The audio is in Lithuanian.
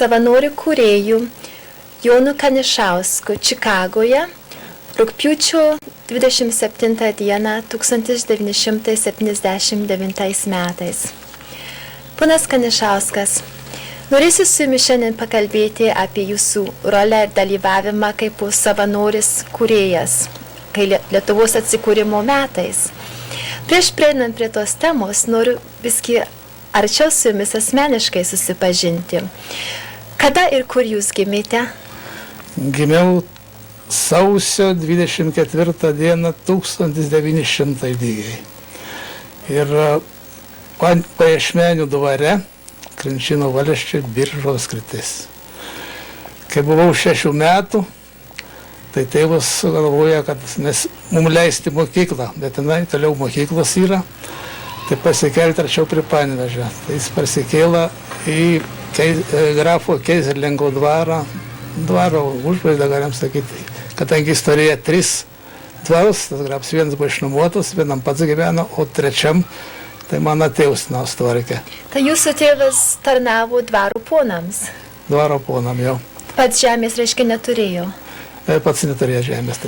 savanorių kūrėjų Jonu Kanišausku Čikagoje rugpjūčio 27 dieną 1979 metais. Ponas Kanišauskas, norėsiu su jumis šiandien pakalbėti apie jūsų rolę ir dalyvavimą kaip savanoris kūrėjas, kai Lietuvos atsikūrimo metais. Prieš prieinant prie tos temos, noriu visgi arčiau su jumis asmeniškai susipažinti. Kada ir kur jūs gimėte? Gimiau sausio 24 dieną 1900 lygiai. Ir Paešmenių dvare, Krinčino valsčiuje, Biržos krytis. Kai buvau 6 metų, tai tėvas sugalvoja, kad mums leisti mokyklą, bet tenai toliau mokyklos yra, tai pasikelti arčiau prie Panevėžio. Tai jis pasikėlė į grafo Keizerlingo dvaro užvaizdą, galim sakyti, kadangi jis turėjo 3 dvarus, tas grafas vienas buvo išnuomotas, vienam pats gyveno, o trečiam tai mano tėvas tvarkė. Tai jūsų tėvas tarnavo dvaro ponams? Dvaro ponam jau. Pats žemės, reiškia, neturėjo? Pats neturėjo žemės.